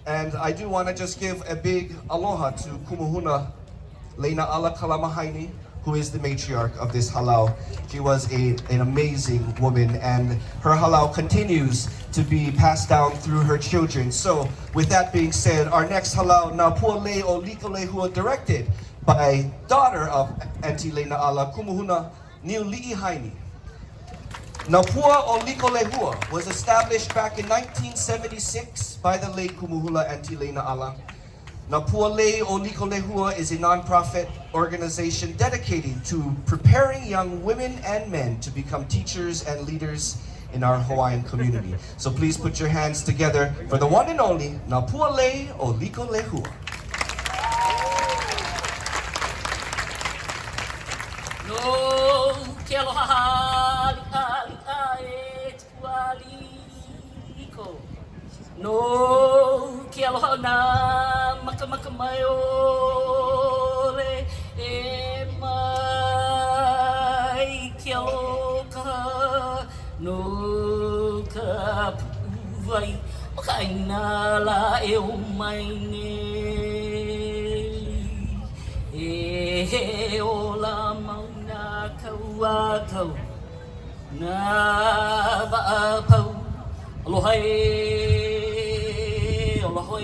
And I do want to just give a big aloha to Kumu Leina Ala Kalama Heine, who is the matriarch of this Hālau. She was an amazing woman, and her Hālau continues to be passed down through her children. So with that being said, our next Hālau, na Pualei o Likolehua, directed by daughter of Auntie Leina Ala, Kumuhuna Niuliʻi Heine. Napua o Likolehua was established back in 1976 by the late Kumuhula Auntie Leina Ala. Pualei o Likolehua is a non-profit organization dedicated to preparing young women and men to become teachers and leaders in our Hawaiian community. So please put your hands together for the one and only Pualei o Likolehua. No ke aloha e Pualiko. No ke aloha na maka mai ole e mai ke aloha no ka puwai o ka inala e o mai e o la mauna kaua kau na wa'apau aloha aloha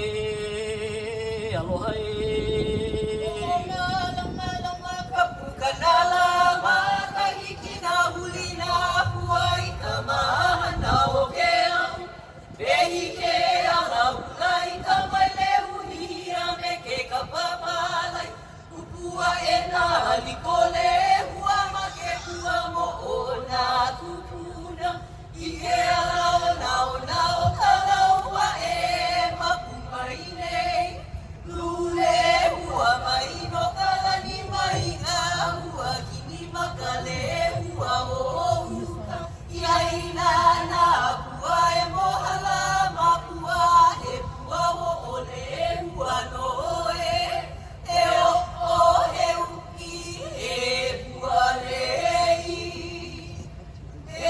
aloha lama kapu kanala makahiki na huli na puai kamahana o ke au pehi ke ala hulai kamai lehu hira me ke kapapalai upua e na Likolehua ma ke kua mo o na kupuna I ke ala o na o kalaua e mapumai nei Lulehua mai no kalani mai ngā hua kini makalehua o uka Iaina na pua e mohala mapua e pua o lehua no e o heu I e Pualei e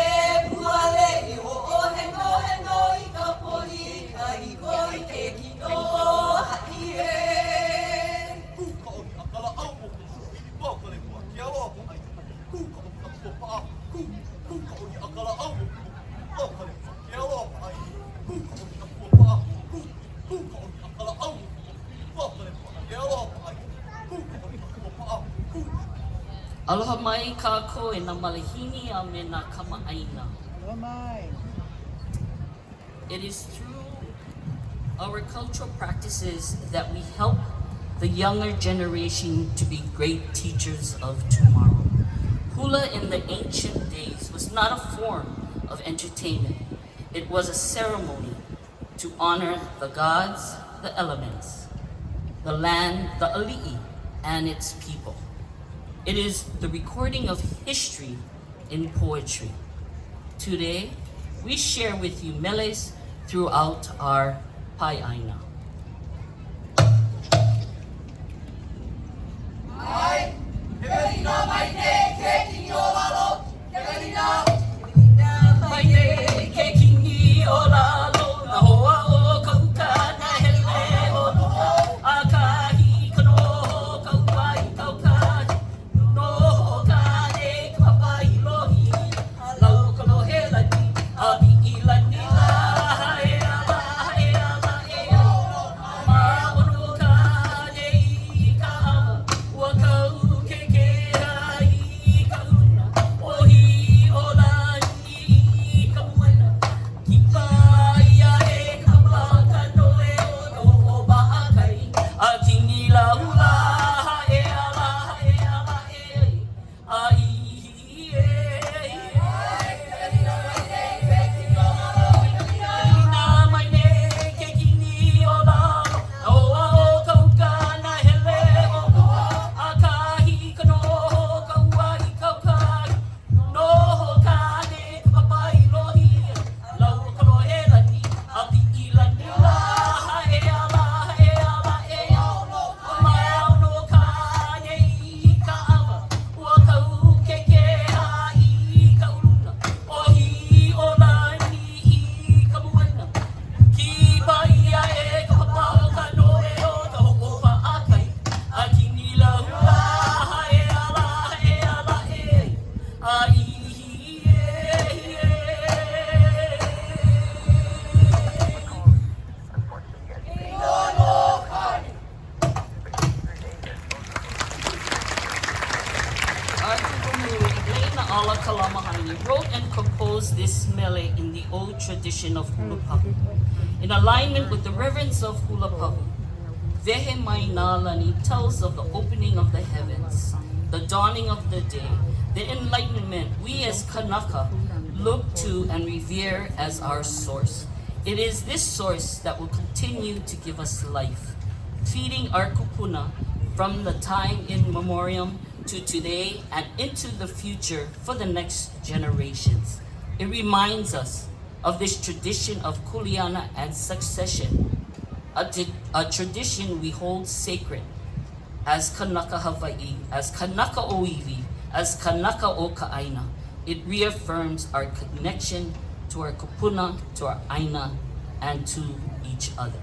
Pualei o he no I ka poli ka I koi ke kino ha'i e Kuka o ni akala au mo Likolehua ki aloha ai Kuka o ni akala au Kuka o ni akala au mo Likolehua ki aloha ai Kuka o ni akala au Kuka o ni akala au mo Likolehua ki aloha ai Kuka o ni akala au Aloha mai kākou e nā malahini a me nā kamaaina. Aloha mai. It is through our cultural practices that we help the younger generation to be great teachers of tomorrow. Hula in the ancient days was not a form of entertainment. It was a ceremony to honor the gods, the elements, the land, the ali'i, and its people. It is the recording of history in poetry. Today, we share with you meles throughout our pai'aina. Ai, Evelina mai ne ke kini o lalo, Evelina mai ne ke kini o lalo, na hoa o kauka na hele o noho, a kahi kano kaupai kauka. this mele in the old tradition of hula pahu. In alignment with the reverence of hula pahu, Vehe Mai Nālani tells of the opening of the heavens, the dawning of the day, the enlightenment we as Kanaka look to and revere as our source. It is this source that will continue to give us life, feeding our kupuna from the time in memoriam to today and into the future for the next generations. It reminds us of this tradition of kuleana and succession, a tradition we hold sacred as Kanaka Hawaiʻi, as Kanaka Oiwi, as Kanaka o Ka'aina. It reaffirms our connection to our kupuna, to our aina, and to each other.